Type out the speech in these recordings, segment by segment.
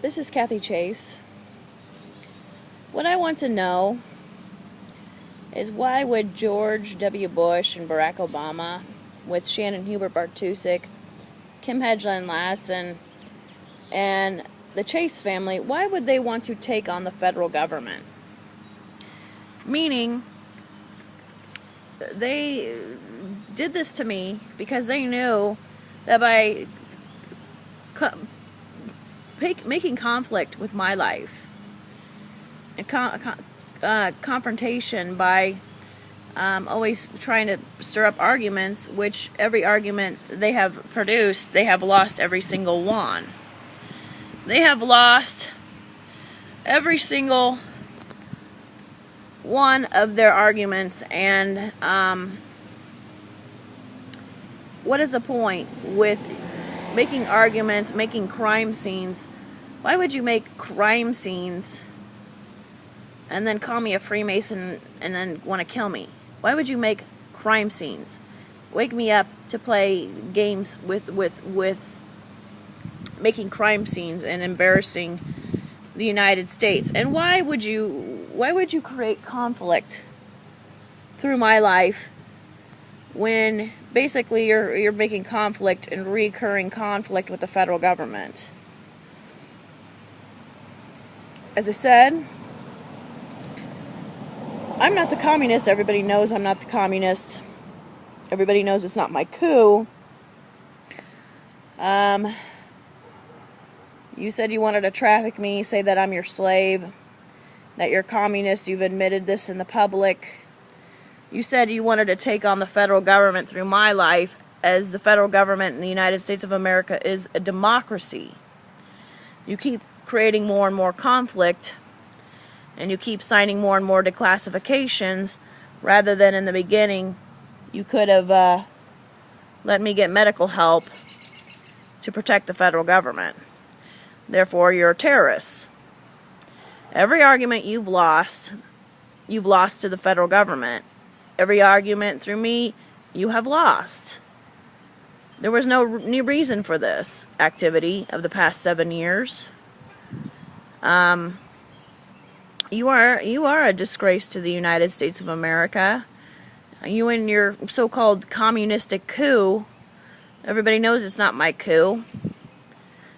This is Kathy Chase. What I want to know is why would George W. Bush and Barack Obama, with Shannon Hubert Bartusic, Kim Hedlund Lassen, and the Chase family, why would they want to take on the federal government? Meaning, they did this to me because they knew that by making conflict with my life and confrontation by always trying to stir up arguments, which every argument they have produced, they have lost every single one. They have lost every single one of their arguments, and what is the point with making arguments, making crime scenes? Why would you make crime scenes and then call me a Freemason and then want to kill me? Why would you make crime scenes? Wake me up to play games with making crime scenes and embarrassing the United States. And why would you create conflict through my life when basically you're making conflict and recurring conflict with the federal government? As I said, I'm not the communist. Everybody knows I'm not the communist. Everybody knows it's not my coup. You said you wanted to traffic me, say that I'm your slave, that you're communist. You've admitted this in the public. You said you wanted to take on the federal government through my life, as the federal government in the United States of America is a democracy. You keep creating more and more conflict, and you keep signing more and more declassifications, rather than in the beginning you could have let me get medical help to protect the federal government. Therefore, you're a terrorist. Every argument you've lost to the federal government. Every argument through me, you have lost. There was no new reason for this activity of the past 7 years. You are a disgrace to the United States of America. You and your so-called communistic coup. Everybody knows it's not my coup.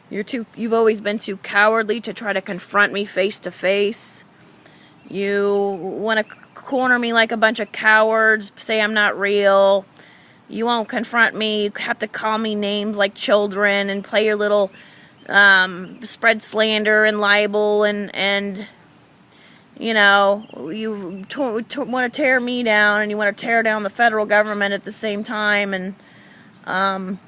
You've always been too cowardly to try to confront me face to face. You want to corner me like a bunch of cowards, say I'm not real. You won't confront me. You have to call me names like children and play your little spread slander and libel, and you know, you want to tear me down, and you want to tear down the federal government at the same time. And I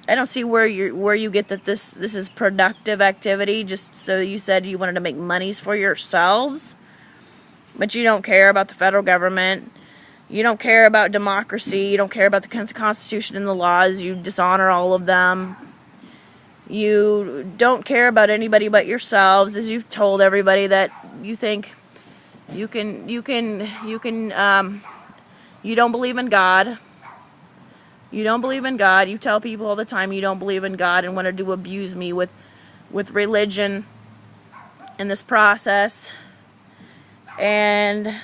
don't see where you get that this is productive activity. Just so you said you wanted to make monies for yourselves, but you don't care about the federal government. You don't care about democracy. You don't care about the Constitution and the laws. You dishonor all of them. You don't care about anybody but yourselves, as you've told everybody that you think you don't believe in God. You don't believe in God. You tell people all the time you don't believe in God and wanted to abuse me with religion in this process. And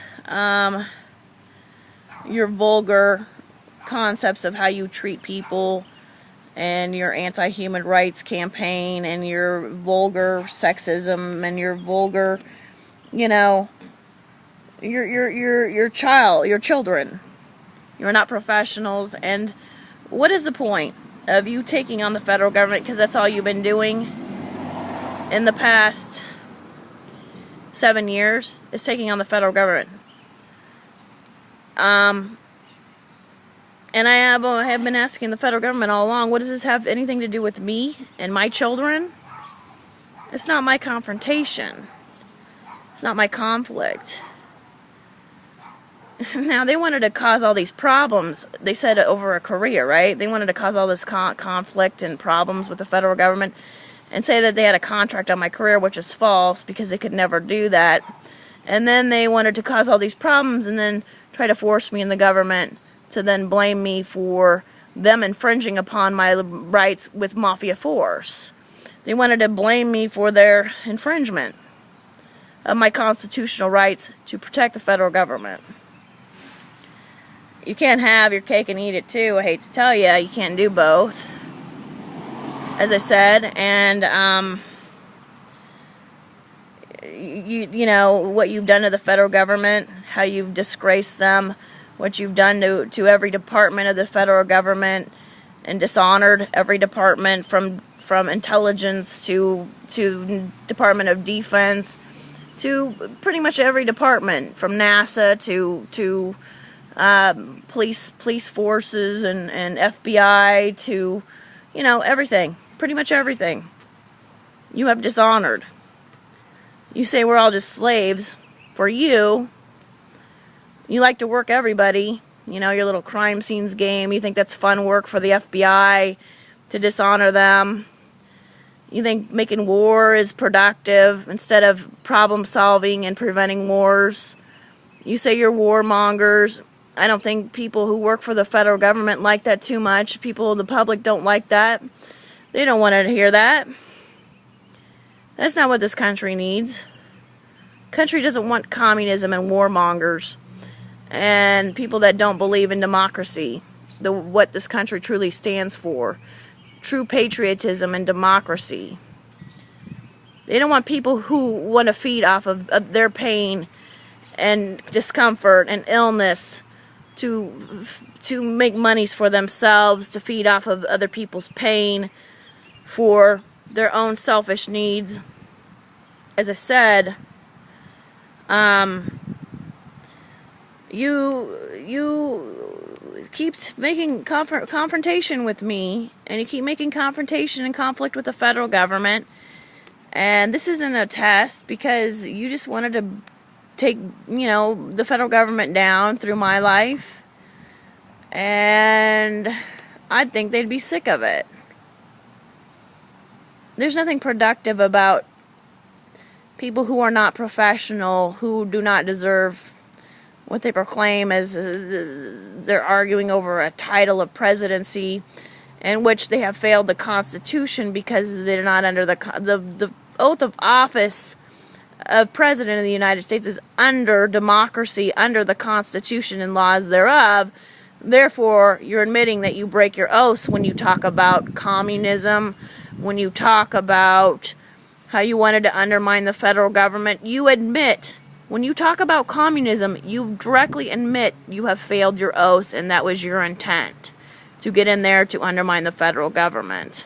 your vulgar concepts of how you treat people, and your anti-human rights campaign, and your vulgar sexism, and your vulgar, you know, your children. You're not professionals. And what is the point of you taking on the federal government? Because that's all you've been doing in the past 7 years, is taking on the federal government. And I have been asking the federal government all along, what does this have anything to do with me and my children? It's not my confrontation. It's not my conflict. Now, they wanted to cause all these problems. They said over a career, right? They wanted to cause all this conflict and problems with the federal government and say that they had a contract on my career, which is false, because they could never do that. And then they wanted to cause all these problems and then try to force me in the government to then blame me for them infringing upon my rights with mafia force. They wanted to blame me for their infringement of my constitutional rights to protect the federal government. You can't have your cake and eat it too. I hate to tell you, you can't do both, as I said. And you know what you've done to the federal government, how you've disgraced them, what you've done to every department of the federal government, and dishonored every department from intelligence to Department of Defense, to pretty much every department, from NASA to police forces and FBI to, you know, everything, pretty much everything. You have dishonored. You say we're all just slaves. For you, you like to work everybody, you know, your little crime scenes game. You think that's fun work for the FBI to dishonor them. You think making war is productive instead of problem solving and preventing wars. You say you're warmongers. I don't think people who work for the federal government like that too much. People in the public don't like that. They don't want to hear that. That's not what this country needs. Country doesn't want communism and warmongers and people that don't believe in democracy, what this country truly stands for. True patriotism and democracy. They don't want people who want to feed off of their pain and discomfort and illness to make monies for themselves, to feed off of other people's pain for their own selfish needs. As I said, you keep making confrontation with me, and you keep making confrontation and conflict with the federal government, and this isn't a test because you just wanted to take, you know, the federal government down through my life, and I think they'd be sick of it. There's nothing productive about people who are not professional, who do not deserve what they proclaim as they're arguing over a title of presidency in which they have failed the Constitution because they're not under the oath of office of President of the United States is under democracy, under the Constitution and laws thereof. Therefore, you're admitting that you break your oaths when you talk about communism, when you talk about how you wanted to undermine the federal government. You admit, when you talk about communism, you directly admit you have failed your oaths and that was your intent, to get in there to undermine the federal government.